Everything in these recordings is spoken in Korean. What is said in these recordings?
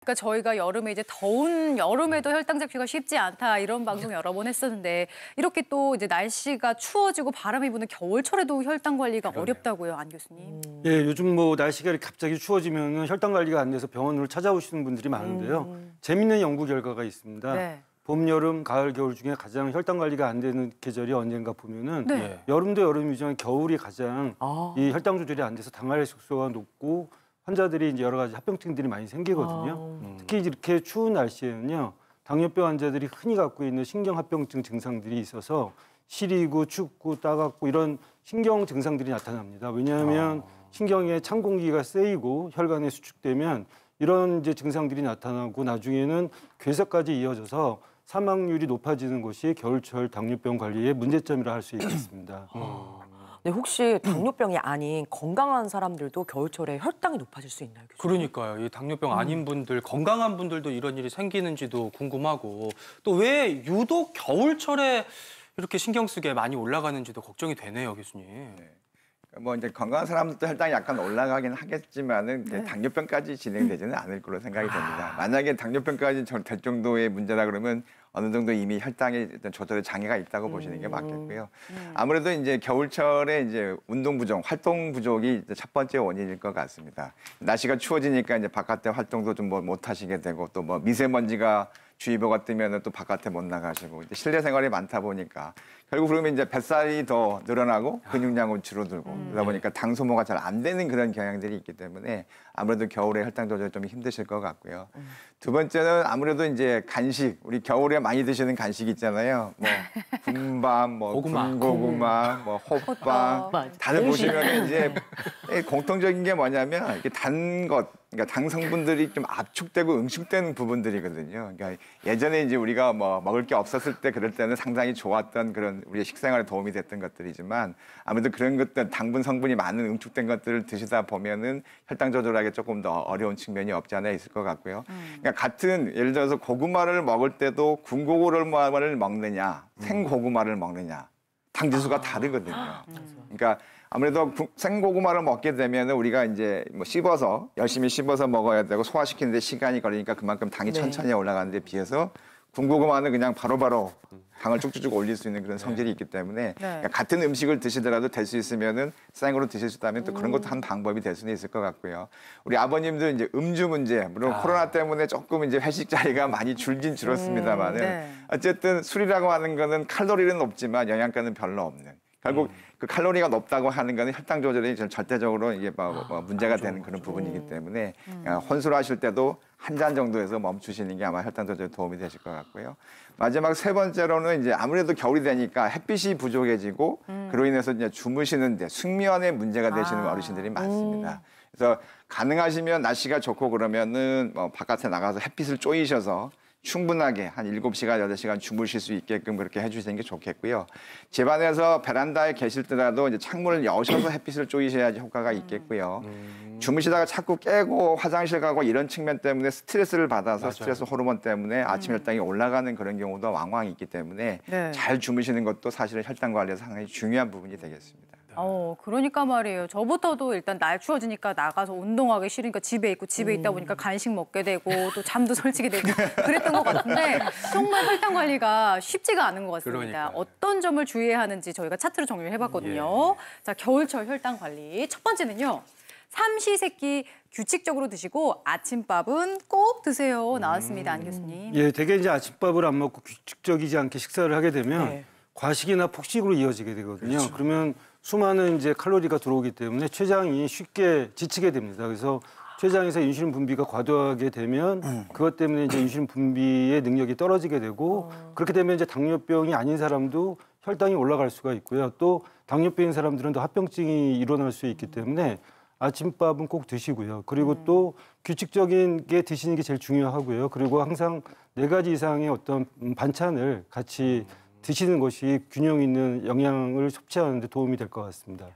그러니까 저희가 여름에 이제 더운 여름에도 혈당 잡기가 쉽지 않다 이런 방송 여러 번 했었는데 이렇게 또 이제 날씨가 추워지고 바람이 부는 겨울철에도 혈당 관리가 어렵다고요, 안 교수님? 예, 요즘 뭐 날씨가 이렇게 갑자기 추워지면 혈당 관리가 안 돼서 병원으로 찾아오시는 분들이 많은데요. 재밌는 연구 결과가 있습니다. 네. 봄, 여름, 가을, 겨울 중에 가장 혈당 관리가 안 되는 계절이 언젠가 보면은 네. 여름도 여름이지만 겨울이 가장 이 혈당 조절이 안 돼서 당할 속도가 높고 환자들이 이제 여러 가지 합병증들이 많이 생기거든요. 특히 이렇게 추운 날씨에는요, 당뇨병 환자들이 흔히 갖고 있는 신경합병증 증상들이 있어서 시리고 춥고 따갑고 이런 신경 증상들이 나타납니다. 왜냐하면 신경에 찬 공기가 세이고 혈관에 수축되면 이런 이제 증상들이 나타나고 나중에는 괴사까지 이어져서 사망률이 높아지는 것이 겨울철 당뇨병 관리의 문제점이라 할 수 있겠습니다. 네, 혹시 당뇨병이 아닌 건강한 사람들도 겨울철에 혈당이 높아질 수 있나요, 교수님? 그러니까요. 이 당뇨병 아닌 분들, 건강한 분들도 이런 일이 생기는지도 궁금하고 또 왜 유독 겨울철에 이렇게 신경 쓰게 많이 올라가는지도 걱정이 되네요, 교수님. 뭐 이제 건강한 사람들도 혈당이 약간 올라가긴 하겠지만은 당뇨병까지 진행되지는 않을 거로 생각이 됩니다. 만약에 당뇨병까지 될 정도의 문제다 그러면 어느 정도 이미 혈당에 일단 조절에 장애가 있다고 보시는 게 맞겠고요. 아무래도 이제 겨울철에 이제 운동 부족, 활동 부족이 이제 첫 번째 원인일 것 같습니다. 날씨가 추워지니까 이제 바깥에 활동도 좀 뭐 못 하시게 되고 또 뭐 미세먼지가 주의보가 뜨면은 또 바깥에 못 나가시고 이제 실내 생활이 많다 보니까 결국 그러면 이제 뱃살이 더 늘어나고 근육량은 줄어들고 그러다 보니까 당 소모가 잘 안 되는 그런 경향들이 있기 때문에 아무래도 겨울에 혈당 조절이 좀 힘드실 것 같고요. 두 번째는 아무래도 이제 간식, 우리 겨울에 많이 드시는 간식 있잖아요. 뭐 군밤, 뭐 군고구마, 뭐 호빵. 다들 보시면 이제 공통적인 게 뭐냐면 이렇게 단 것, 그러니까 당 성분들이 좀 압축되고 응축되는 부분들이거든요. 그러니까 예전에 이제 우리가 뭐 먹을 게 없었을 때 그럴 때는 상당히 좋았던 그런 우리의 식생활에 도움이 됐던 것들이지만 아무래도 그런 것들 당분 성분이 많은 응축된 것들을 드시다 보면은 혈당 조절하기 조금 더 어려운 측면이 없지 않아 있을 것 같고요. 그러니까 같은 예를 들어서 고구마를 먹을 때도 군고구마를 먹느냐, 생고구마를 먹느냐 당 지수가 다르거든요. 그러니까 아무래도 생고구마를 먹게 되면 우리가 이제 뭐 씹어서 열심히 씹어서 먹어야 되고 소화시키는데 시간이 걸리니까 그만큼 당이 천천히 올라가는 데 비해서 군고구마는 그냥 바로바로 당을 쭉쭉쭉 올릴 수 있는 그런 성질이 있기 때문에 그러니까 같은 음식을 드시더라도 될 수 있으면은 생으로 드실 수 있다면 또 그런 것도 한 방법이 될 수는 있을 것 같고요. 우리 아버님도 이제 음주 문제, 물론 코로나 때문에 조금 이제 회식 자리가 많이 줄긴 줄었습니다만은 어쨌든 술이라고 하는 거는 칼로리는 높지만 영양가는 별로 없는. 결국 그 칼로리가 높다고 하는 거는 혈당 조절이 절대적으로 이게 뭐 문제가 되는 그런 부분이기 때문에 혼술하실 때도 한 잔 정도에서 멈추시는 게 아마 혈당 조절에 도움이 되실 것 같고요. 마지막 세 번째로는 이제 아무래도 겨울이 되니까 햇빛이 부족해지고 그로 인해서 이제 주무시는데 숙면에 문제가 되시는 어르신들이 많습니다. 그래서 가능하시면 날씨가 좋고 그러면은 뭐 바깥에 나가서 햇빛을 쬐이셔서 충분하게 한 7시간, 8시간 주무실 수 있게끔 그렇게 해주시는 게 좋겠고요. 집안에서 베란다에 계실때라도 이제 창문을 여셔서 햇빛을 쬐이셔야지 효과가 있겠고요. 주무시다가 자꾸 깨고 화장실 가고 이런 측면 때문에 스트레스를 받아서 스트레스 호르몬 때문에 아침 혈당이 올라가는 그런 경우도 왕왕 있기 때문에 잘 주무시는 것도 사실은 혈당 관리에서 상당히 중요한 부분이 되겠습니다. 그러니까 말이에요. 저부터도 일단 날 추워지니까 나가서 운동하기 싫으니까 집에 있고 집에 있다 보니까 간식 먹게 되고 또 잠도 설치게 되고 그랬던 것 같은데 정말 혈당 관리가 쉽지가 않은 것 같습니다. 그러니까요. 어떤 점을 주의해야 하는지 저희가 차트로 정리를 해봤거든요. 자, 겨울철 혈당 관리. 첫 번째는요. 삼시세끼 규칙적으로 드시고 아침밥은 꼭 드세요. 나왔습니다, 안 교수님. 예, 대개 이제 아침밥을 안 먹고 규칙적이지 않게 식사를 하게 되면 과식이나 폭식으로 이어지게 되거든요. 그러면 수많은 이제 칼로리가 들어오기 때문에 췌장이 쉽게 지치게 됩니다. 그래서 췌장에서 인슐린 분비가 과도하게 되면 그것 때문에 이제 인슐린 분비의 능력이 떨어지게 되고 그렇게 되면 이제 당뇨병이 아닌 사람도 혈당이 올라갈 수가 있고요. 또 당뇨병인 사람들은 또 합병증이 일어날 수 있기 때문에 아침밥은 꼭 드시고요. 그리고 또 규칙적인 게 드시는 게 제일 중요하고요. 그리고 항상 4가지 이상의 어떤 반찬을 같이 드시는 것이 균형 있는 영양을 섭취하는 데 도움이 될 것 같습니다.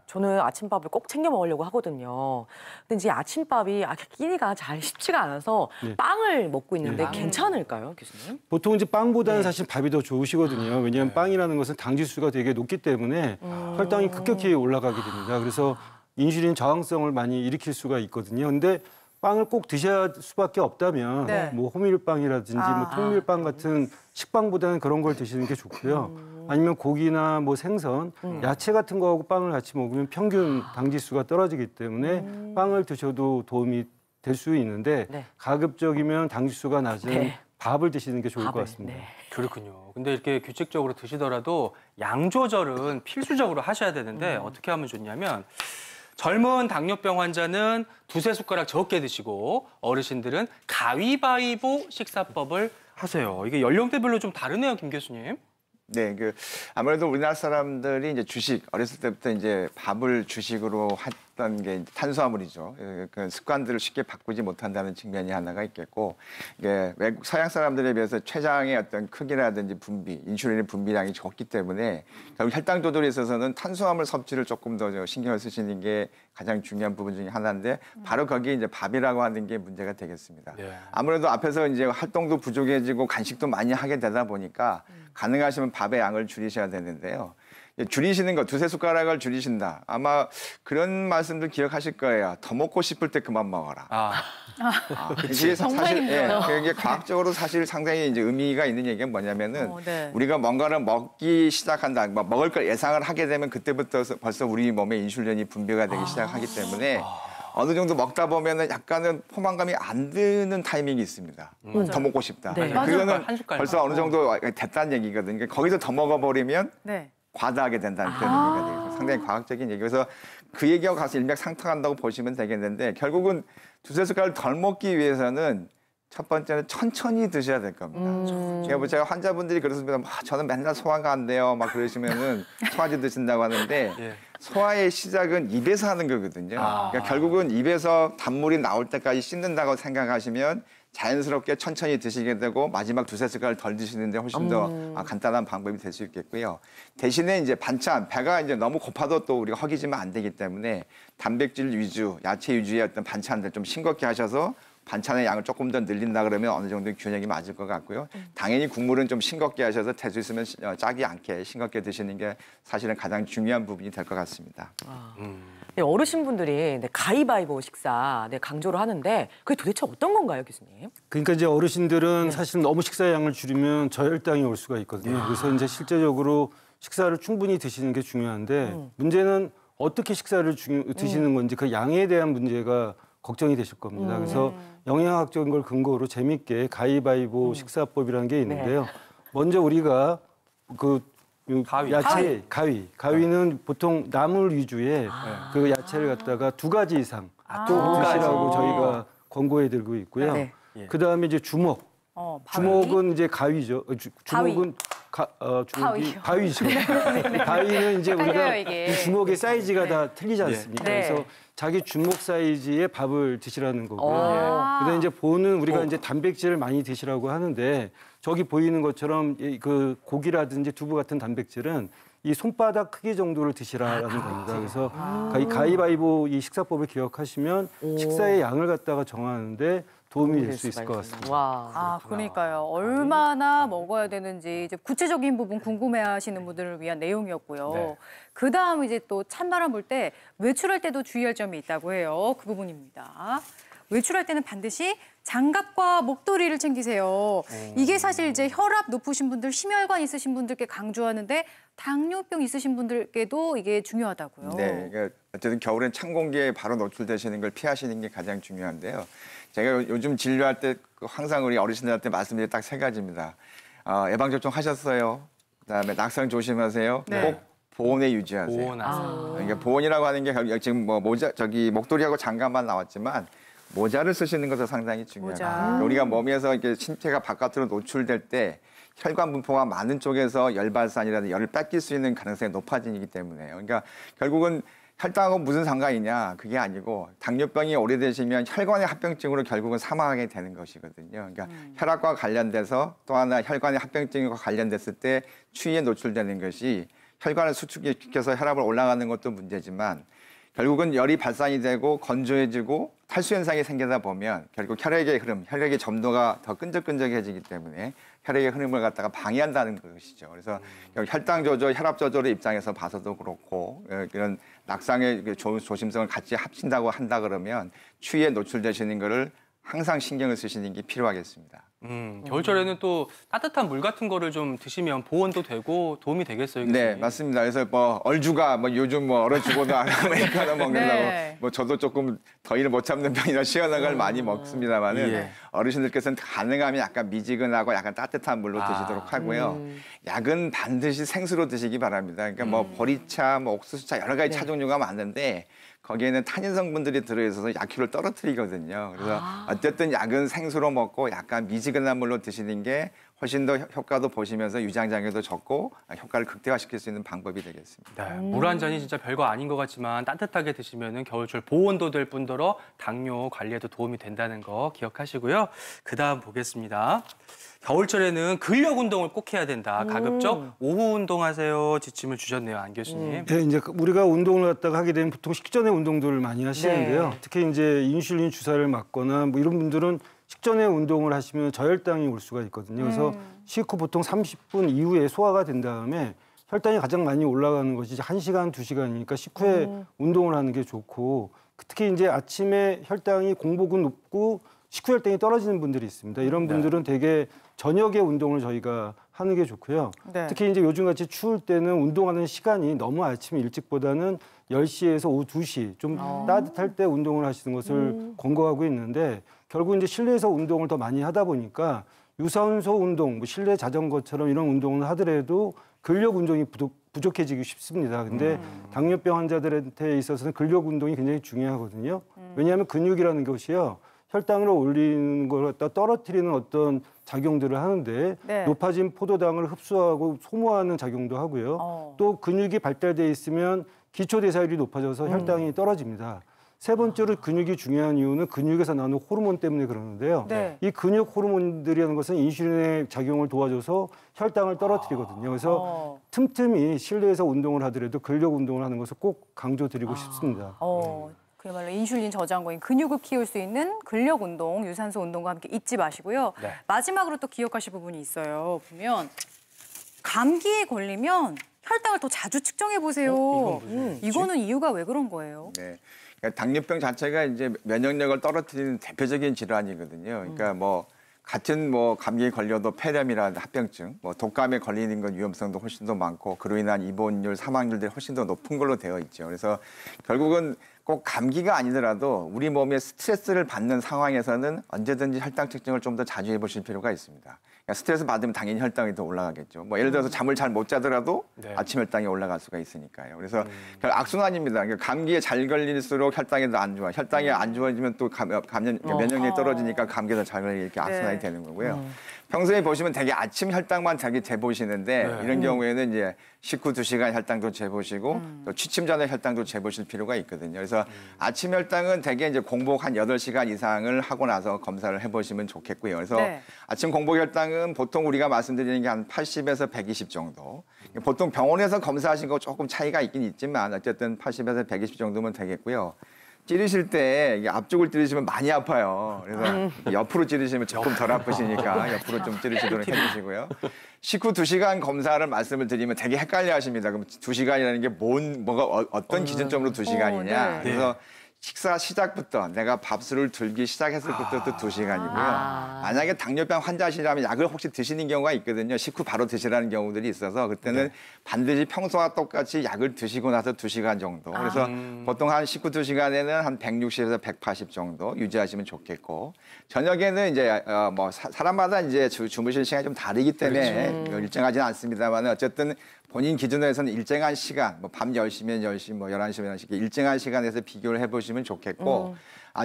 저는 아침밥을 꼭 챙겨 먹으려고 하거든요. 근데 이제 아침밥이 끼니가 잘 쉽지가 않아서 빵을 먹고 있는데 괜찮을까요, 교수님? 보통 이제 빵보다는 사실 밥이 더 좋으시거든요. 왜냐하면 빵이라는 것은 당 지수가 되게 높기 때문에 혈당이 급격히 올라가게 됩니다. 그래서 인슐린 저항성을 많이 일으킬 수가 있거든요. 근데 빵을 꼭 드셔야 수밖에 없다면 네. 뭐 호밀빵이라든지 뭐 통밀빵 같은 식빵보다는 그런 걸 드시는 게 좋고요. 아니면 고기나 뭐 생선, 야채 같은 거하고 빵을 같이 먹으면 평균 당지수가 떨어지기 때문에 빵을 드셔도 도움이 될 수 있는데 네. 가급적이면 당지수가 낮은 네. 밥을 드시는 게 좋을 것 밥을, 같습니다. 네. 그렇군요. 근데 이렇게 규칙적으로 드시더라도 양 조절은 필수적으로 하셔야 되는데 어떻게 하면 좋냐면 젊은 당뇨병 환자는 두세 숟가락 적게 드시고 어르신들은 가위바위보 식사법을 하세요. 이게 연령대별로 좀 다르네요, 김 교수님. 네, 아무래도 우리나라 사람들이 이제 주식 어렸을 때부터 이제 밥을 주식으로 했던 게 탄수화물이죠. 그 습관들을 쉽게 바꾸지 못한다는 측면이 하나가 있겠고, 이게 외국 서양 사람들에 비해서 췌장의 어떤 크기라든지 분비, 인슐린의 분비량이 적기 때문에 결국 혈당 조절에 있어서는 탄수화물 섭취를 조금 더 신경을 쓰시는 게 가장 중요한 부분 중에 하나인데 바로 거기에 이제 밥이라고 하는 게 문제가 되겠습니다. 네. 아무래도 앞에서 이제 활동도 부족해지고 간식도 많이 하게 되다 보니까 가능하시면 밥의 양을 줄이셔야 되는데요. 줄이시는 거 두세 숟가락을 줄이신다. 아마 그런 말씀들 기억하실 거예요. 더 먹고 싶을 때 그만 먹어라. 이게 정말 사실 힘들어요. 이게 과학적으로 사실 상당히 이제 의미가 있는 얘기가 뭐냐면은 네. 우리가 뭔가를 먹기 시작한다, 뭐 먹을 걸 예상을 하게 되면 그때부터 벌써 우리 몸에 인슐린이 분비가 되기 시작하기 때문에 어느 정도 먹다 보면은 약간은 포만감이 안 드는 타이밍이 있습니다. 더 먹고 싶다. 네. 그거는 한 숟갈 벌써 어느 정도 됐다는 얘기거든요. 그러니까 거기서 더 먹어버리면 네. 과다하게 된다는 그런 얘기가 되겠죠. 상당히 과학적인 얘기. 그래서 그 얘기하고 가서 일맥상통한다고 보시면 되겠는데 결국은 두세 숟가락을 덜 먹기 위해서는 첫 번째는 천천히 드셔야 될 겁니다. 제가 환자분들이 그렇습니다. 저는 맨날 소화가 안 돼요. 막 그러시면은 소화제 드신다고 하는데 예. 소화의 시작은 입에서 하는 거거든요. 그러니까 결국은 입에서 단물이 나올 때까지 씹는다고 생각하시면 자연스럽게 천천히 드시게 되고 마지막 두세 숟갈 덜 드시는데 훨씬 더 간단한 방법이 될 수 있겠고요. 대신에 이제 반찬, 배가 이제 너무 고파도 또 우리가 허기지면 안 되기 때문에 단백질 위주, 야채 위주의 어떤 반찬들 좀 싱겁게 하셔서 반찬의 양을 조금 더 늘린다 그러면 어느 정도 균형이 맞을 것 같고요. 당연히 국물은 좀 싱겁게 하셔서 될 수 있으면 짜지 않게 싱겁게 드시는 게 사실은 가장 중요한 부분이 될 것 같습니다. 네, 어르신분들이 가위바위보 식사 강조를 하는데 그게 도대체 어떤 건가요, 교수님? 그러니까 이제 어르신들은 사실 너무 식사 양을 줄이면 저혈당이 올 수가 있거든요. 그래서 이제 실제적으로 식사를 충분히 드시는 게 중요한데 문제는 어떻게 식사를 드시는 건지 그 양에 대한 문제가 걱정이 되실 겁니다. 그래서 영양학적인 걸 근거로 재밌게 가위바위보 식사법이라는 게 있는데요. 먼저 우리가 가위. 야채 가위는 보통 나물 위주의 그 야채를 갖다가 2가지 이상 꼭 드시라고 저희가 권고해드리고 있고요. 네. 그다음에 이제 주먹. 주먹은 이제 가위죠. 주먹은 바위죠. 바위는 이제 우리가 헷갈려요, 이게. 이 주먹의 사이즈가 다 틀리지 않습니까? 네. 그래서 자기 주먹 사이즈의 밥을 드시라는 거고요. 아. 그다음에 이제 보는 우리가 이제 단백질을 많이 드시라고 하는데 저기 보이는 것처럼 그 고기라든지 두부 같은 단백질은 이 손바닥 크기 정도를 드시라는 겁니다. 그래서 이 가위바위보 이 식사법을 기억하시면 식사의 양을 갖다가 정하는데 도움이 될 수 있을 것 같습니다. 와. 그러니까요. 얼마나 먹어야 되는지 이제 구체적인 부분 궁금해하시는 분들을 위한 내용이었고요. 네. 그다음 이제 또 찬바람 불 때 외출할 때도 주의할 점이 있다고 해요. 그 부분입니다. 외출할 때는 반드시 장갑과 목도리를 챙기세요. 이게 사실 이제 혈압 높으신 분들, 심혈관 있으신 분들께 강조하는데 당뇨병 있으신 분들께도 이게 중요하다고요. 네, 그러니까 어쨌든 겨울엔 찬 공기에 바로 노출되시는 걸 피하시는 게 가장 중요한데요. 제가 요즘 진료할 때 항상 우리 어르신들한테 말씀드린 딱 3가지입니다. 예방접종 하셨어요. 그다음에 낙상 조심하세요. 네. 꼭 보온에 유지하세요. 보온하세요. 그러니까 보온이라고 하는 게 지금 뭐 목도리하고 장갑만 나왔지만 모자를 쓰시는 것도 상당히 중요하다. 모자. 그러니까 우리가 몸에서 이렇게 신체가 바깥으로 노출될 때 혈관 분포가 많은 쪽에서 열 발산이라든지 열을 뺏길 수 있는 가능성이 높아지기 때문에요. 그러니까 결국은 혈당하고 무슨 상관이냐 그게 아니고 당뇨병이 오래되시면 혈관의 합병증으로 결국은 사망하게 되는 것이거든요. 그러니까 혈압과 관련돼서 또 하나 혈관의 합병증과 관련됐을 때 추위에 노출되는 것이 혈관을 수축시켜서 혈압을 올라가는 것도 문제지만 결국은 열이 발산이 되고 건조해지고 탈수 현상이 생기다 보면 결국 혈액의 흐름, 혈액의 점도가 더 끈적끈적해지기 때문에 혈액의 흐름을 갖다가 방해한다는 것이죠. 그래서 혈당 조절, 혈압 조절의 입장에서 봐서도 그렇고 이런 낙상의 조심성을 같이 합친다고 한다 그러면 추위에 노출되시는 거를 항상 신경을 쓰시는 게 필요하겠습니다. 겨울철에는 또 따뜻한 물 같은 거를 좀 드시면 보온도 되고 도움이 되겠어요. 교수님? 네, 맞습니다. 그래서 뭐 얼주가 뭐 요즘 뭐 얼어 죽어도 아메리카노 먹는다고 네. 뭐 저도 조금 더위를 못 참는 편이라 시원한 걸 많이 먹습니다만은 예. 어르신들께서는 가능하면 약간 미지근하고 약간 따뜻한 물로 드시도록 하고요. 약은 반드시 생수로 드시기 바랍니다. 그러니까 뭐 보리차, 뭐 옥수수차 여러 가지 차 종류가 많은데 거기에는 탄닌 성분들이 들어있어서 약효를 떨어뜨리거든요. 그래서 어쨌든 약은 생수로 먹고 약간 미지근한 물로 드시는 게 훨씬 더 효과도 보시면서 유장장애도 적고 효과를 극대화시킬 수 있는 방법이 되겠습니다. 네, 물 한 잔이 진짜 별거 아닌 것 같지만 따뜻하게 드시면 겨울철 보온도 될 뿐더러 당뇨 관리에도 도움이 된다는 거 기억하시고요. 그다음 보겠습니다. 겨울철에는 근력 운동을 꼭 해야 된다. 가급적 오후 운동하세요. 지침을 주셨네요, 안 교수님. 네, 이제 우리가 운동을 갖다가 하게 되면 보통 식전에 운동들을 많이 하시는데요. 네. 특히 이제 인슐린 주사를 맞거나 뭐 이런 분들은 식전에 운동을 하시면 저혈당이 올 수가 있거든요. 그래서 식후 보통 30분 이후에 소화가 된 다음에 혈당이 가장 많이 올라가는 것이 이제 1시간, 2시간이니까 식후에 운동을 하는 게 좋고 특히 이제 아침에 혈당이 공복은 높고 식후 혈당이 떨어지는 분들이 있습니다. 이런 분들은 되게 저녁에 운동을 저희가 하는 게 좋고요. 네. 특히 이제 요즘같이 추울 때는 운동하는 시간이 너무 아침 일찍보다는 10시에서 오후 2시 좀 따뜻할 때 운동을 하시는 것을 권고하고 있는데 결국 이제 실내에서 운동을 더 많이 하다 보니까 유산소 운동, 뭐 실내 자전거처럼 이런 운동을 하더라도 근력 운동이 부족해지기 쉽습니다. 근데 당뇨병 환자들한테 있어서는 근력 운동이 굉장히 중요하거든요. 왜냐하면 근육이라는 것이요. 혈당을 올리는 걸 갖다 떨어뜨리는 어떤 작용들을 하는데 네. 높아진 포도당을 흡수하고 소모하는 작용도 하고요. 또 근육이 발달돼 있으면 기초대사율이 높아져서 혈당이 떨어집니다. 세 번째로 근육이 중요한 이유는 근육에서 나오는 호르몬 때문에 그러는데요. 네. 이 근육 호르몬들이라는 것은 인슐린의 작용을 도와줘서 혈당을 떨어뜨리거든요. 그래서 틈틈이 실내에서 운동을 하더라도 근력 운동을 하는 것을 꼭 강조드리고 싶습니다. 그야말로 인슐린 저장고인 근육을 키울 수 있는 근력 운동, 유산소 운동과 함께 잊지 마시고요. 네. 마지막으로 또 기억하실 부분이 있어요. 보면 감기에 걸리면 혈당을 더 자주 측정해 보세요. 이거는 이유가 왜 그런 거예요? 네. 그러니까 당뇨병 자체가 이제 면역력을 떨어뜨리는 대표적인 질환이거든요. 그러니까 뭐 같은 뭐 감기에 걸려도 폐렴이라는 합병증, 뭐 독감에 걸리는 건 위험성도 훨씬 더 많고 그로 인한 입원율, 사망률들이 훨씬 더 높은 걸로 되어 있죠. 그래서 결국은 꼭 감기가 아니더라도 우리 몸에 스트레스를 받는 상황에서는 언제든지 혈당 측정을 좀 더 자주 해보실 필요가 있습니다. 그러니까 스트레스 받으면 당연히 혈당이 더 올라가겠죠. 뭐 예를 들어서 잠을 잘 못 자더라도 네. 아침 혈당이 올라갈 수가 있으니까요. 그래서 악순환입니다. 그러니까 감기에 잘 걸릴수록 혈당이 더 안 좋아. 혈당이 안 좋아지면 또 면역력이 떨어지니까 감기가 더 잘 걸리게 이렇게 악순환이 되는 거고요. 평소에 보시면 되게 아침 혈당만 자기 재보시는데 이런 경우에는 이제 식후 2시간 혈당도 재보시고 또 취침 전에 혈당도 재보실 필요가 있거든요. 그래서 아침 혈당은 대개 이제 공복 한 8시간 이상을 하고 나서 검사를 해보시면 좋겠고요. 그래서 네. 아침 공복 혈당은 보통 우리가 말씀드리는 게 한 80에서 120 정도. 보통 병원에서 검사하신 거 조금 차이가 있긴 있지만 어쨌든 80에서 120 정도면 되겠고요. 찌르실 때 이게 앞쪽을 찌르시면 많이 아파요. 그래서 옆으로 찌르시면 조금 덜 아프시니까 옆으로 좀 찌르시도록 해주시고요. 식후 2시간 검사를 말씀을 드리면 되게 헷갈려 하십니다. 그럼 2시간이라는 게 뭐가 어떤 기준점으로 2시간이냐. 네. 그래서 식사 시작부터 내가 밥술을 들기 시작했을 때부터 2시간이고요. 만약에 당뇨병 환자시라면 약을 혹시 드시는 경우가 있거든요. 식후 바로 드시라는 경우들이 있어서 그때는 반드시 평소와 똑같이 약을 드시고 나서 2시간 정도. 그래서 보통 한 식후 2시간에는 한 160에서 180 정도 유지하시면 좋겠고 저녁에는 이제 뭐 사람마다 이제 주무실 시간이 좀 다르기 때문에 일정하지는 않습니다만 어쨌든 본인 기준에서는 일정한 시간, 뭐 밤 10시면 10시, 뭐 11시면 11시 일정한 시간에서 비교를 해보시면 좋겠고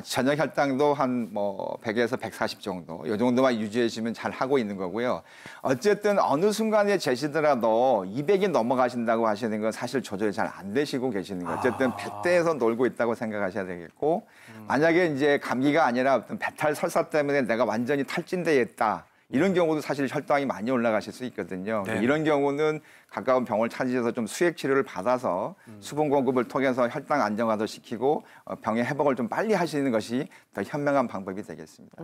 저녁 혈당도 한 뭐 100에서 140 정도 이 정도만 유지해주시면 잘 하고 있는 거고요. 어쨌든 어느 순간에 재시더라도 200이 넘어가신다고 하시는 건 사실 조절이 잘 안 되시고 계시는 거예요. 어쨌든 100대에서 놀고 있다고 생각하셔야 되겠고 만약에 이제 감기가 아니라 어떤 배탈 설사 때문에 내가 완전히 탈진돼 있다. 이런 경우도 사실 혈당이 많이 올라가실 수 있거든요. 네. 이런 경우는 가까운 병원을 찾으셔서 좀 수액 치료를 받아서 수분 공급을 통해서 혈당 안정화도 시키고 병의 회복을 좀 빨리 하시는 것이 더 현명한 방법이 되겠습니다.